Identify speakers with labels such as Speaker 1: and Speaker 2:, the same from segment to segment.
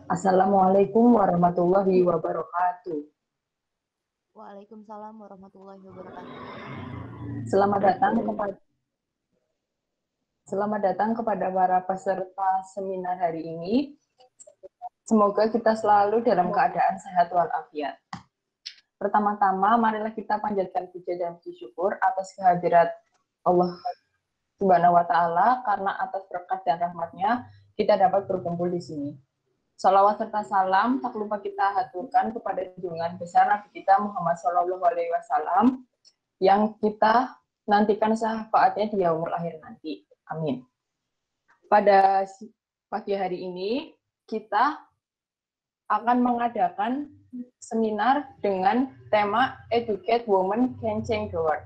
Speaker 1: Assalamualaikum warahmatullahi wabarakatuh.
Speaker 2: Waalaikumsalam warahmatullahi wabarakatuh.
Speaker 1: Selamat datang kepada para peserta seminar hari ini. Semoga kita selalu dalam keadaan sehat walafiat. Pertama-tama, marilah kita panjatkan puja dan puji syukur atas kehadirat Allah Subhanahu wa Ta'ala, karena atas berkat dan rahmatnya kita dapat berkumpul di sini. Salawat serta salam tak lupa kita haturkan kepada junjungan besar Nabi kita Muhammad SAW yang kita nantikan syafaatnya di yaumul akhir nanti. Amin. Pada pagi hari ini kita akan mengadakan seminar dengan tema Educate Women Can Change the World.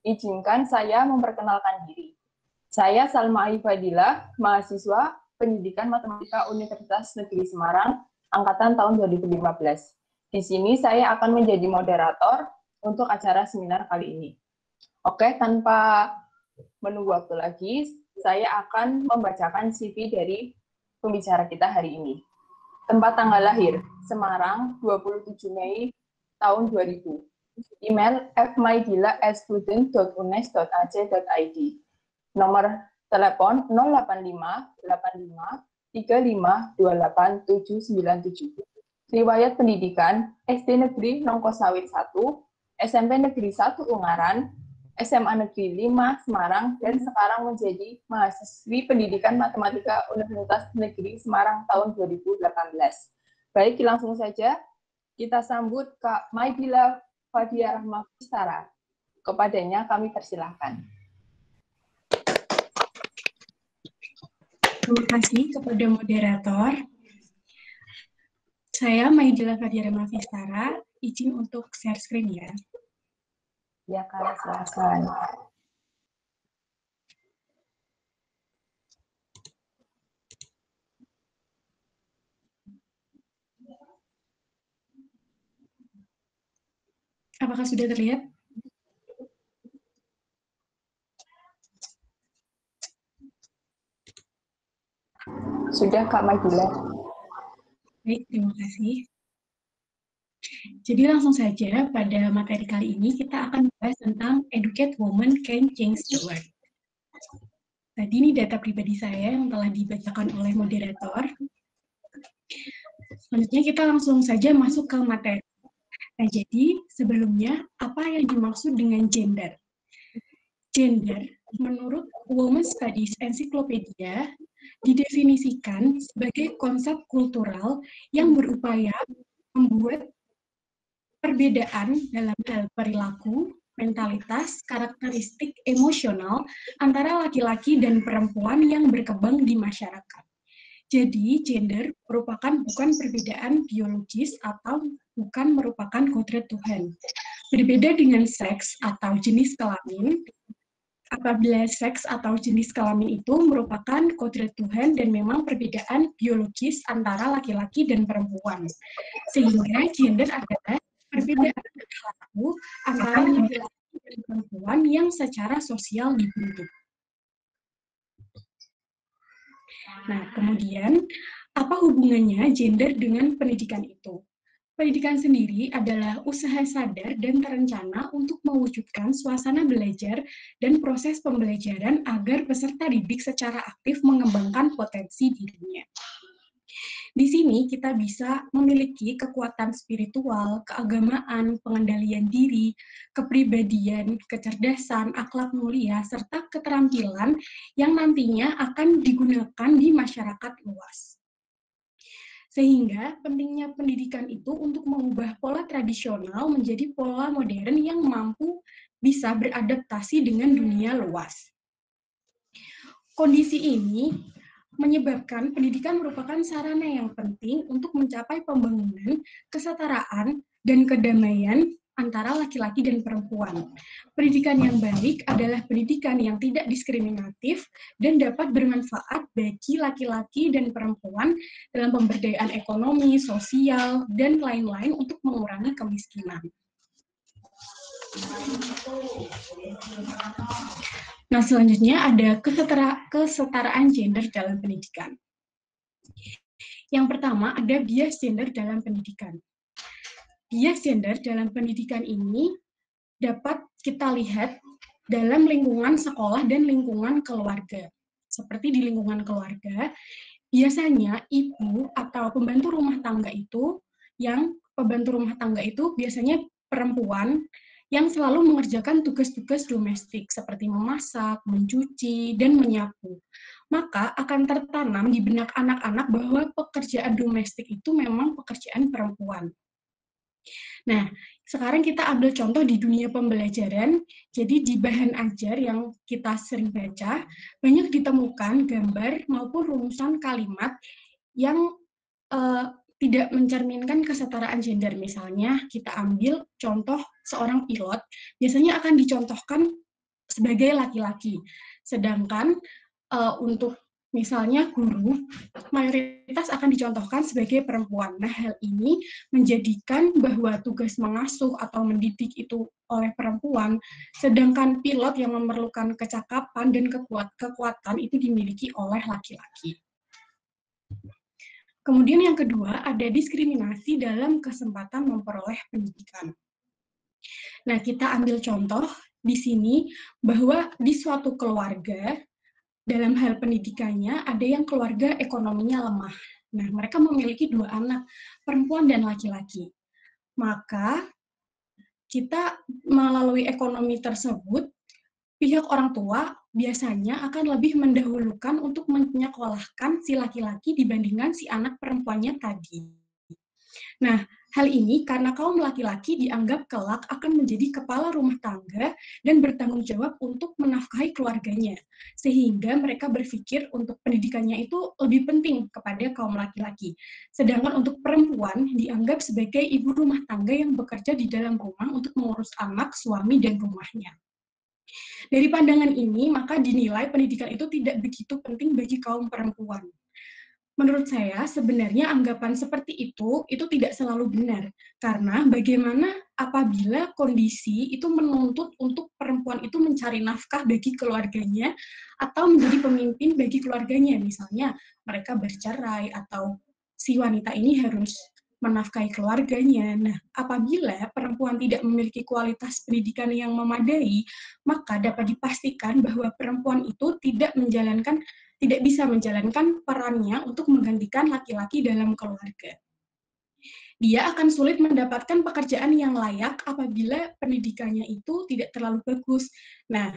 Speaker 1: Izinkan saya memperkenalkan diri. Saya Salma Aifadillah, mahasiswa Pendidikan Matematika Universitas Negeri Semarang, angkatan tahun 2015. Di sini saya akan menjadi moderator untuk acara seminar kali ini. Oke, tanpa menunggu waktu lagi, saya akan membacakan CV dari pembicara kita hari ini. Tempat tanggal lahir, Semarang, 27 Mei tahun 2000. Email fmaidila@student.unes.ac.id. Nomor telepon 085 85 35 28 797. Riwayat pendidikan SD Negeri Nongko Sawit 1, SMP Negeri 1 Ungaran, SMA Negeri 5 Semarang, dan sekarang menjadi mahasiswi Pendidikan Matematika Universitas Negeri Semarang tahun 2018. Baik, langsung saja kita sambut Kak Maidila Fadia Rahma Vistara. Kepadanya kami persilahkan.
Speaker 3: Terima kasih kepada moderator. Saya Maidila Fadia Rahma Vistara, izin untuk share screen ya.
Speaker 1: Ya, Kak, silakan.
Speaker 3: Apakah sudah terlihat?
Speaker 1: Sudah, Kak Maidila.
Speaker 3: Baik, terima kasih. Jadi langsung saja pada materi kali ini kita akan bahas tentang Educate Women Can Change the World. Tadi ini data pribadi saya yang telah dibacakan oleh moderator. Selanjutnya kita langsung saja masuk ke materi. Nah, jadi sebelumnya apa yang dimaksud dengan gender? Gender, menurut Women's Studies Encyclopedia, didefinisikan sebagai konsep kultural yang berupaya membuat perbedaan dalam hal perilaku, mentalitas, karakteristik emosional antara laki-laki dan perempuan yang berkembang di masyarakat. Jadi, gender merupakan bukan perbedaan biologis atau bukan merupakan kodrat Tuhan. Berbeda dengan seks atau jenis kelamin, apabila seks atau jenis kelamin itu merupakan kodrat Tuhan dan memang perbedaan biologis antara laki-laki dan perempuan. Sehingga gender adalah perbedaan perilaku antara laki-laki dan perempuan yang secara sosial dibentuk. Nah, kemudian apa hubungannya gender dengan pendidikan itu? Pendidikan sendiri adalah usaha sadar dan terencana untuk mewujudkan suasana belajar dan proses pembelajaran agar peserta didik secara aktif mengembangkan potensi dirinya. Di sini kita bisa memiliki kekuatan spiritual, keagamaan, pengendalian diri, kepribadian, kecerdasan, akhlak mulia, serta keterampilan yang nantinya akan digunakan di masyarakat luas. Sehingga pentingnya pendidikan itu untuk mengubah pola tradisional menjadi pola modern yang mampu bisa beradaptasi dengan dunia luas. Kondisi ini menyebabkan pendidikan merupakan sarana yang penting untuk mencapai pembangunan, kesetaraan, dan kedamaian antara laki-laki dan perempuan. Pendidikan yang baik adalah pendidikan yang tidak diskriminatif dan dapat bermanfaat bagi laki-laki dan perempuan dalam pemberdayaan ekonomi, sosial, dan lain-lain untuk mengurangi kemiskinan. Nah, selanjutnya ada kesetaraan gender dalam pendidikan. Yang pertama ada bias gender dalam pendidikan. Bias gender dalam pendidikan ini dapat kita lihat dalam lingkungan sekolah dan lingkungan keluarga. Seperti di lingkungan keluarga, biasanya ibu atau pembantu rumah tangga itu biasanya perempuan yang selalu mengerjakan tugas-tugas domestik seperti memasak, mencuci, dan menyapu. Maka akan tertanam di benak anak-anak bahwa pekerjaan domestik itu memang pekerjaan perempuan. Nah, sekarang kita ambil contoh di dunia pembelajaran. Jadi di bahan ajar yang kita sering baca, banyak ditemukan gambar maupun rumusan kalimat yang tidak mencerminkan kesetaraan gender. Misalnya, kita ambil contoh seorang pilot, biasanya akan dicontohkan sebagai laki-laki. Sedangkan untuk misalnya guru, mayoritas akan dicontohkan sebagai perempuan. Nah, hal ini menjadikan bahwa tugas mengasuh atau mendidik itu oleh perempuan, sedangkan pilot yang memerlukan kecakapan dan kekuatan itu dimiliki oleh laki-laki. Kemudian yang kedua, ada diskriminasi dalam kesempatan memperoleh pendidikan. Nah, kita ambil contoh di sini bahwa di suatu keluarga, dalam hal pendidikannya, ada yang keluarga ekonominya lemah. Nah, mereka memiliki 2 anak, perempuan dan laki-laki. Maka, kita melalui ekonomi tersebut, pihak orang tua biasanya akan lebih mendahulukan untuk menyekolahkan si laki-laki dibandingkan si anak perempuannya tadi. Nah, hal ini karena kaum laki-laki dianggap kelak akan menjadi kepala rumah tangga dan bertanggung jawab untuk menafkahi keluarganya, sehingga mereka berpikir untuk pendidikannya itu lebih penting kepada kaum laki-laki. Sedangkan untuk perempuan dianggap sebagai ibu rumah tangga yang bekerja di dalam rumah untuk mengurus anak, suami, dan rumahnya. Dari pandangan ini, maka dinilai pendidikan itu tidak begitu penting bagi kaum perempuan. Menurut saya, sebenarnya anggapan seperti itu tidak selalu benar. Karena bagaimana apabila kondisi itu menuntut untuk perempuan itu mencari nafkah bagi keluarganya, atau menjadi pemimpin bagi keluarganya. Misalnya, mereka bercerai, atau si wanita ini harus menafkahi keluarganya. Nah, apabila perempuan tidak memiliki kualitas pendidikan yang memadai, maka dapat dipastikan bahwa perempuan itu tidak bisa menjalankan perannya untuk menggantikan laki-laki dalam keluarga. Dia akan sulit mendapatkan pekerjaan yang layak apabila pendidikannya itu tidak terlalu bagus. Nah,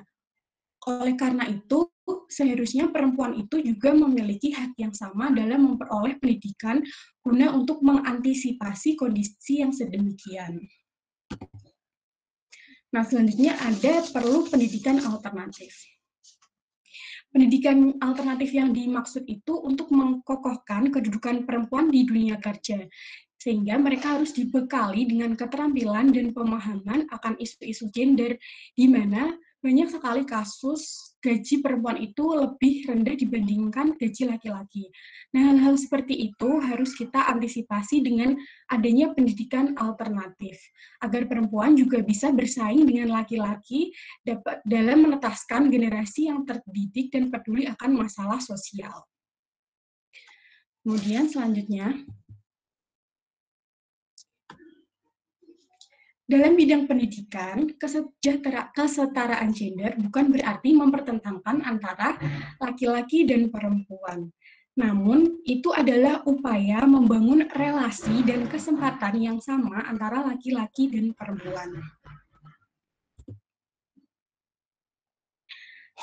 Speaker 3: oleh karena itu, seharusnya perempuan itu juga memiliki hak yang sama dalam memperoleh pendidikan guna untuk mengantisipasi kondisi yang sedemikian. Nah, selanjutnya ada perlu pendidikan alternatif. Pendidikan alternatif yang dimaksud itu untuk mengkokohkan kedudukan perempuan di dunia kerja, sehingga mereka harus dibekali dengan keterampilan dan pemahaman akan isu-isu gender, di mana banyak sekali kasus gaji perempuan itu lebih rendah dibandingkan gaji laki-laki. Nah, hal-hal seperti itu harus kita antisipasi dengan adanya pendidikan alternatif, agar perempuan juga bisa bersaing dengan laki-laki dalam menetaskan generasi yang terdidik dan peduli akan masalah sosial. Kemudian selanjutnya, dalam bidang pendidikan, kesetaraan gender bukan berarti mempertentangkan antara laki-laki dan perempuan. Namun, itu adalah upaya membangun relasi dan kesempatan yang sama antara laki-laki dan perempuan.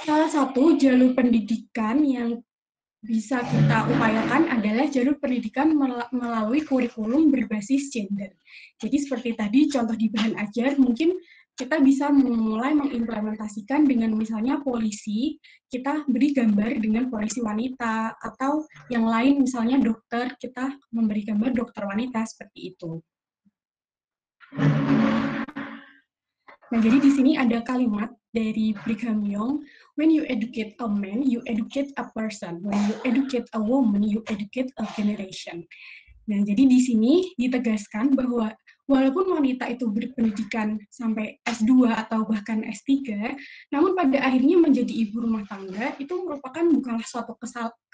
Speaker 3: Salah satu jalur pendidikan yang bisa kita upayakan adalah jalur pendidikan melalui kurikulum berbasis gender. Jadi seperti tadi contoh di bahan ajar, mungkin kita bisa mulai mengimplementasikan dengan misalnya polisi, kita beri gambar dengan polisi wanita, atau yang lain misalnya dokter, kita memberi gambar dokter wanita, seperti itu. Nah, jadi di sini ada kalimat dari Brigham Young, when you educate a man, you educate a person. When you educate a woman, you educate a generation. Nah, jadi di sini ditegaskan bahwa walaupun wanita itu berpendidikan sampai S2 atau bahkan S3, namun pada akhirnya menjadi ibu rumah tangga itu merupakan bukanlah suatu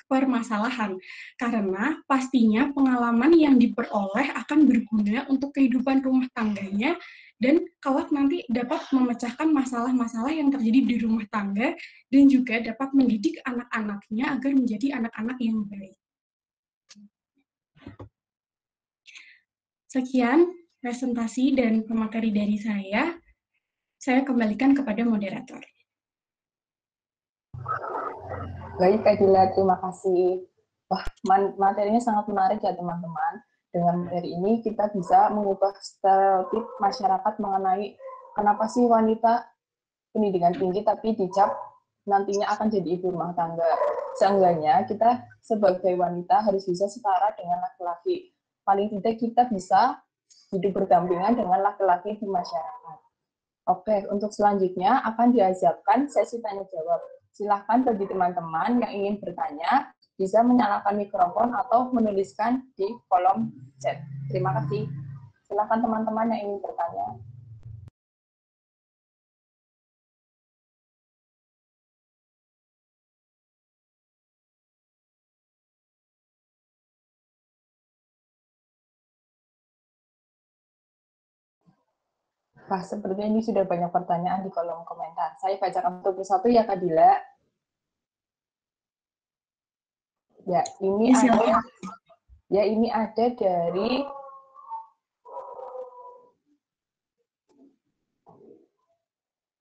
Speaker 3: permasalahan, karena pastinya pengalaman yang diperoleh akan berguna untuk kehidupan rumah tangganya dan kelak nanti dapat memecahkan masalah-masalah yang terjadi di rumah tangga dan juga dapat mendidik anak-anaknya agar menjadi anak-anak yang baik. Sekian presentasi dan pemateri dari saya kembalikan kepada moderator.
Speaker 1: Baik, Kak Dila, terima kasih. Wah, materinya sangat menarik ya teman-teman. Dengan materi ini kita bisa mengubah stereotip masyarakat mengenai kenapa sih wanita pendidikan tinggi tapi dicap nantinya akan jadi ibu rumah tangga. Seenggaknya kita sebagai wanita harus bisa setara dengan laki-laki. Paling tidak kita bisa hidup berdampingan dengan laki-laki di masyarakat. Oke, untuk selanjutnya akan diajarkan sesi tanya jawab. Silahkan bagi teman-teman yang ingin bertanya, bisa menyalakan mikrofon atau menuliskan di kolom chat. Terima kasih. Silahkan teman-teman yang ingin bertanya. Wah, sepertinya ini sudah banyak pertanyaan di kolom komentar. Saya bacakan satu persatu ya, Kak Dila. Ya, ini ada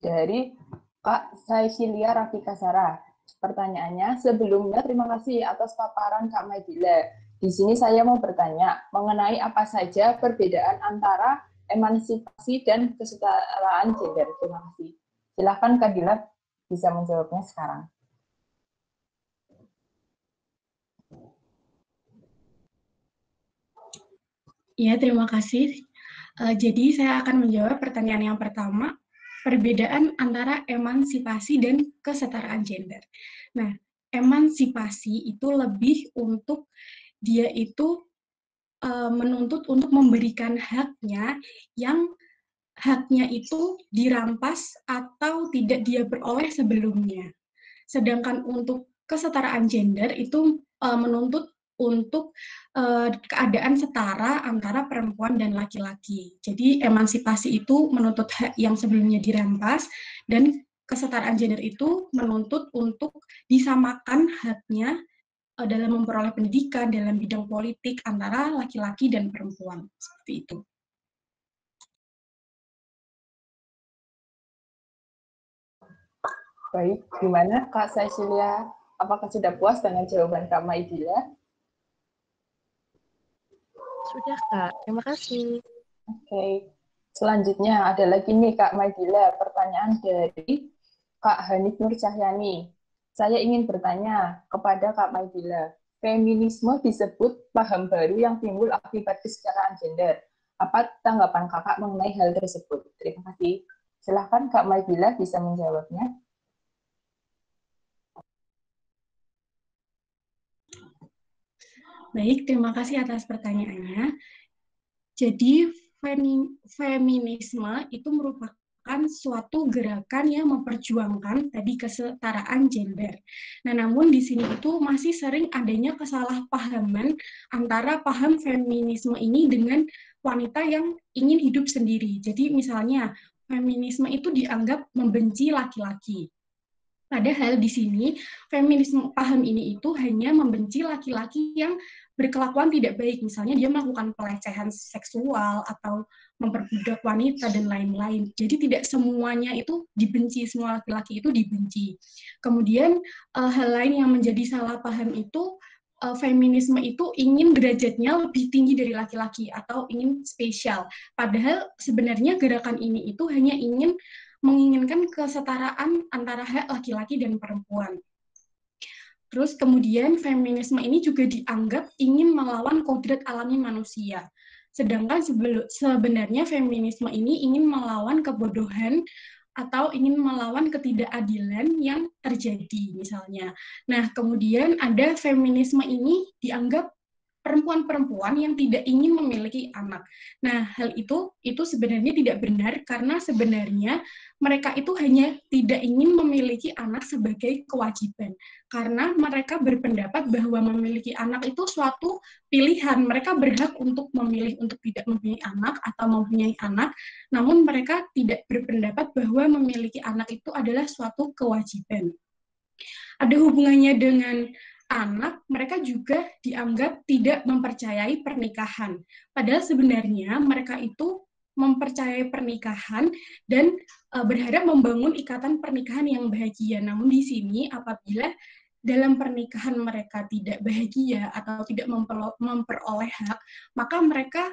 Speaker 1: dari Kak Saisilia Rafika Sarah. Pertanyaannya, sebelumnya terima kasih atas paparan Kak Maidila. Di sini saya mau bertanya mengenai apa saja perbedaan antara emansipasi dan kesetaraan gender. Terima kasih. Silakan Kak Dila bisa menjawabnya sekarang.
Speaker 3: Ya, terima kasih. Jadi saya akan menjawab pertanyaan yang pertama, perbedaan antara emansipasi dan kesetaraan gender. Nah, emansipasi itu lebih untuk dia itu menuntut untuk memberikan haknya yang haknya itu dirampas atau tidak dia peroleh sebelumnya. Sedangkan untuk kesetaraan gender itu menuntut untuk keadaan setara antara perempuan dan laki-laki. Jadi emansipasi itu menuntut hak yang sebelumnya dirampas dan kesetaraan gender itu menuntut untuk disamakan haknya dalam memperoleh pendidikan dalam bidang politik antara laki-laki dan perempuan. Seperti itu.
Speaker 1: Baik, gimana Kak Cecilia? Apakah sudah puas dengan jawaban Kak Maidila?
Speaker 2: Sudah, Kak. Terima kasih.
Speaker 1: Oke. Selanjutnya ada lagi nih Kak Maidila, pertanyaan dari Kak Hanif Nur Cahyani. Saya ingin bertanya kepada Kak Maidila, feminisme disebut paham baru yang timbul akibat kesetaraan gender. Apa tanggapan Kakak mengenai hal tersebut? Terima kasih. Silahkan Kak Maidila bisa menjawabnya.
Speaker 3: Baik, terima kasih atas pertanyaannya. Jadi, feminisme itu merupakan suatu gerakan yang memperjuangkan tadi kesetaraan gender. Nah, namun di sini itu masih sering adanya kesalahpahaman antara paham feminisme ini dengan wanita yang ingin hidup sendiri. Jadi misalnya, feminisme itu dianggap membenci laki-laki. Padahal di sini feminisme paham ini itu hanya membenci laki-laki yang berkelakuan tidak baik, misalnya dia melakukan pelecehan seksual atau memperbudak wanita dan lain-lain. Jadi tidak semuanya itu dibenci, semua laki-laki itu dibenci. Kemudian hal lain yang menjadi salah paham itu feminisme itu ingin derajatnya lebih tinggi dari laki-laki atau ingin spesial. Padahal sebenarnya gerakan ini itu hanya ingin menginginkan kesetaraan antara hak laki-laki dan perempuan. Terus kemudian feminisme ini juga dianggap ingin melawan kodrat alami manusia. Sedangkan sebenarnya feminisme ini ingin melawan kebodohan atau ingin melawan ketidakadilan yang terjadi misalnya. Nah, kemudian ada feminisme ini dianggap perempuan-perempuan yang tidak ingin memiliki anak. Nah, hal itu sebenarnya tidak benar karena sebenarnya mereka itu hanya tidak ingin memiliki anak sebagai kewajiban. Karena mereka berpendapat bahwa memiliki anak itu suatu pilihan. Mereka berhak untuk memilih untuk tidak mempunyai anak atau mempunyai anak, namun mereka tidak berpendapat bahwa memiliki anak itu adalah suatu kewajiban. Ada hubungannya dengan anak, mereka juga dianggap tidak mempercayai pernikahan. Padahal sebenarnya mereka itu mempercayai pernikahan dan berharap membangun ikatan pernikahan yang bahagia. Namun di sini apabila dalam pernikahan mereka tidak bahagia atau tidak memperoleh hak, maka mereka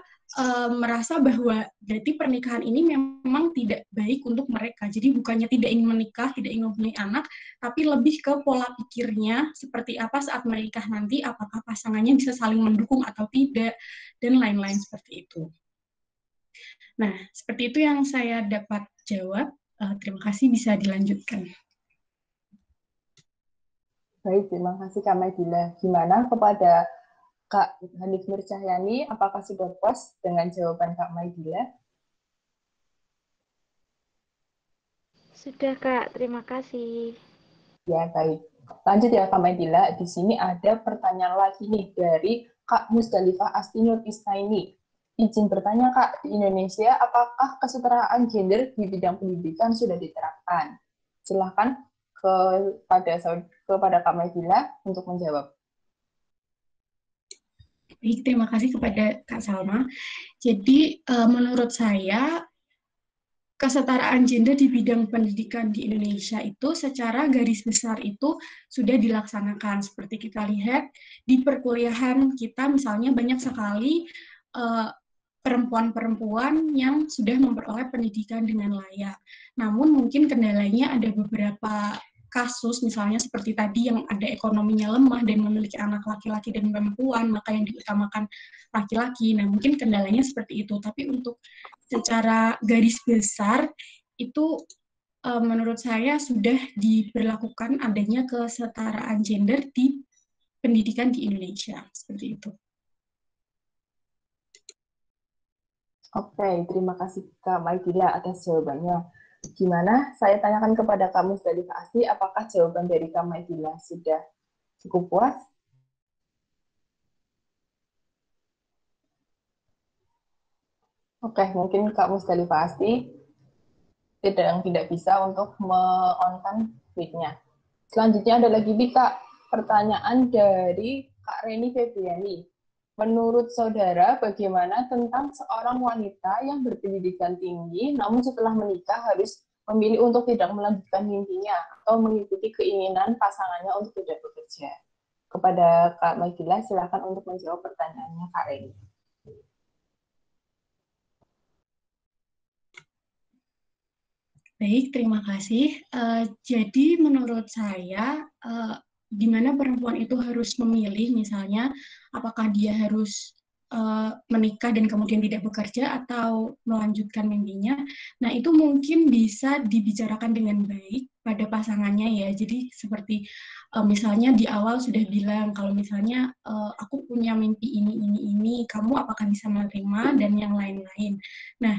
Speaker 3: merasa bahwa berarti pernikahan ini memang tidak baik untuk mereka. Jadi bukannya tidak ingin menikah, tidak ingin mempunyai anak, tapi lebih ke pola pikirnya seperti apa saat menikah nanti, apakah pasangannya bisa saling mendukung atau tidak, dan lain-lain seperti itu. Nah, seperti itu yang saya dapat jawab. Terima kasih, bisa dilanjutkan.
Speaker 1: Baik, terima kasih Kak Maidila. Gimana kepada Kak Hanif Nur Cahyani, apakah sudah puas dengan jawaban Kak Maidila?
Speaker 4: Sudah Kak, terima kasih.
Speaker 1: Ya, baik. Lanjut ya Kak Maidila, di sini ada pertanyaan lagi nih dari Kak Musdalifah Asti Nur Istaini. Izin bertanya Kak, di Indonesia apakah kesetaraan gender di bidang pendidikan sudah diterapkan? Silahkan kepada Kak Maidila untuk menjawab.
Speaker 3: Baik, terima kasih kepada Kak Salma. Jadi menurut saya kesetaraan gender di bidang pendidikan di Indonesia itu secara garis besar itu sudah dilaksanakan. Seperti kita lihat di perkuliahan kita misalnya banyak sekali perempuan-perempuan yang sudah memperoleh pendidikan dengan layak. Namun mungkin kendalanya ada beberapa kasus, misalnya seperti tadi yang ada ekonominya lemah dan memiliki anak laki-laki dan perempuan, maka yang diutamakan laki-laki. Nah, mungkin kendalanya seperti itu. Tapi untuk secara garis besar itu menurut saya sudah diberlakukan adanya kesetaraan gender di pendidikan di Indonesia. Seperti itu.
Speaker 1: Oke, terima kasih Kak Maidila atas jawabannya. Gimana? Saya tanyakan kepada kamu dari Kak Asti, apakah jawaban dari Kak Maidila sudah cukup puas? Oke, mungkin Kak Musdalifah Asti tidak bisa untuk me-on-kan mic-nya. Selanjutnya ada lagi nih Kak, pertanyaan dari Kak Reni Febriani. Menurut saudara, bagaimana tentang seorang wanita yang berpendidikan tinggi, namun setelah menikah harus memilih untuk tidak melanjutkan mimpinya atau mengikuti keinginan pasangannya untuk tidak bekerja? Kepada Kak Maidila, silakan untuk menjawab pertanyaannya Kak Reni.
Speaker 3: Baik, terima kasih. Jadi menurut saya, di mana perempuan itu harus memilih, misalnya apakah dia harus menikah dan kemudian tidak bekerja atau melanjutkan mimpinya. Nah, itu mungkin bisa dibicarakan dengan baik pada pasangannya ya. Jadi seperti misalnya di awal sudah bilang kalau misalnya aku punya mimpi ini, kamu apakah bisa menerima dan yang lain-lain. Nah,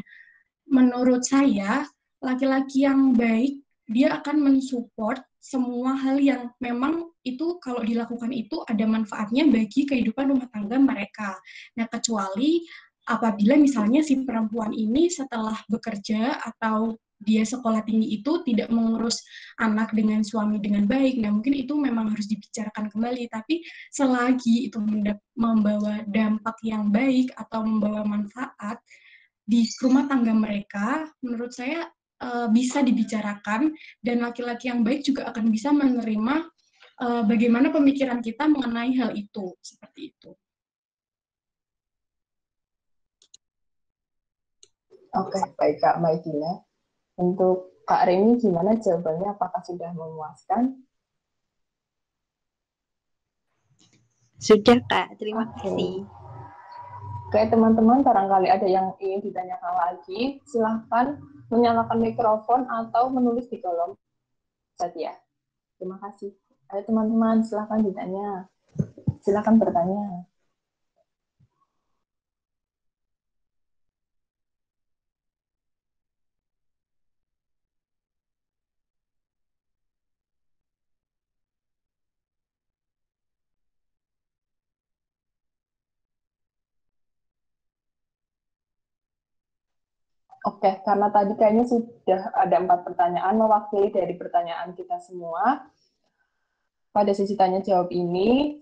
Speaker 3: menurut saya laki-laki yang baik dia akan mensupport semua hal yang memang itu kalau dilakukan itu ada manfaatnya bagi kehidupan rumah tangga mereka. Nah, kecuali apabila misalnya si perempuan ini setelah bekerja atau dia sekolah tinggi itu tidak mengurus anak dengan suami dengan baik, nah mungkin itu memang harus dibicarakan kembali. Tapi selagi itu membawa dampak yang baik atau membawa manfaat di rumah tangga mereka, menurut saya bisa dibicarakan dan laki-laki yang baik juga akan bisa menerima bagaimana pemikiran kita mengenai hal itu, seperti itu.
Speaker 1: Oke, baik Kak Maidila. Untuk Kak Reni, gimana jawabannya? Apakah sudah memuaskan?
Speaker 2: Sudah Kak, terima kasih.
Speaker 1: Oke, teman-teman, barangkali ada yang ingin ditanyakan lagi, silahkan menyalakan mikrofon atau menulis di kolom chat ya. Terima kasih. Ayo teman-teman, silahkan ditanya. Silahkan bertanya. Oke, karena tadi kayaknya sudah ada 4 pertanyaan mewakili dari pertanyaan kita semua. Pada sesi tanya jawab ini,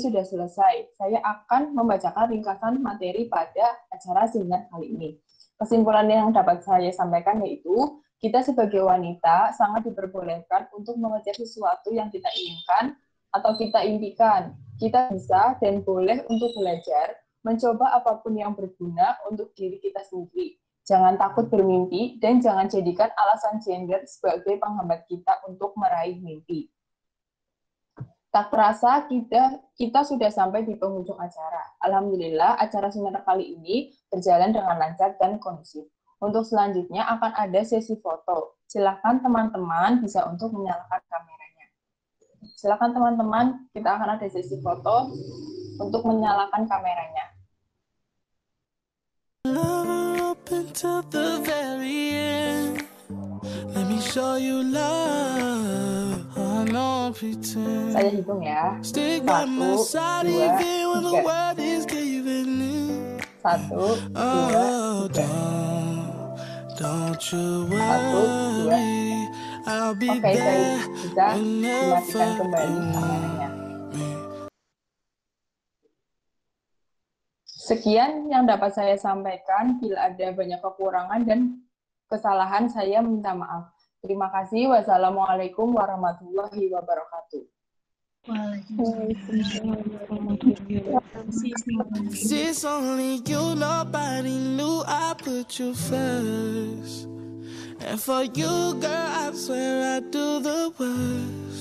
Speaker 1: sudah selesai. Saya akan membacakan ringkasan materi pada acara seminar kali ini. Kesimpulan yang dapat saya sampaikan yaitu, kita sebagai wanita sangat diperbolehkan untuk mengejar sesuatu yang kita inginkan atau kita impikan. Kita bisa dan boleh untuk belajar, mencoba apapun yang berguna untuk diri kita sendiri. Jangan takut bermimpi dan jangan jadikan alasan gender sebagai penghambat kita untuk meraih mimpi. Tak terasa kita sudah sampai di penghujung acara. Alhamdulillah acara seminar kali ini berjalan dengan lancar dan kondusif. Untuk selanjutnya akan ada sesi foto. Silakan teman-teman bisa untuk menyalakan kameranya. Silakan teman-teman, kita akan ada sesi foto untuk menyalakan kameranya.
Speaker 5: Until the very end, let me show you love. I know pretend.
Speaker 1: Saya hitung ya. 1, 2, 3. 1, 2, 3.
Speaker 5: Don't you worry, I'll be
Speaker 1: Oke,
Speaker 5: there.
Speaker 1: bisa dimatikan kembali kameranya. Sekian yang dapat saya sampaikan. Bila ada banyak kekurangan dan kesalahan, saya minta maaf. Terima kasih. Wassalamualaikum warahmatullahi wabarakatuh.
Speaker 5: It's only you, nobody knew I put you first. And for you, girl, I swear I do the worst.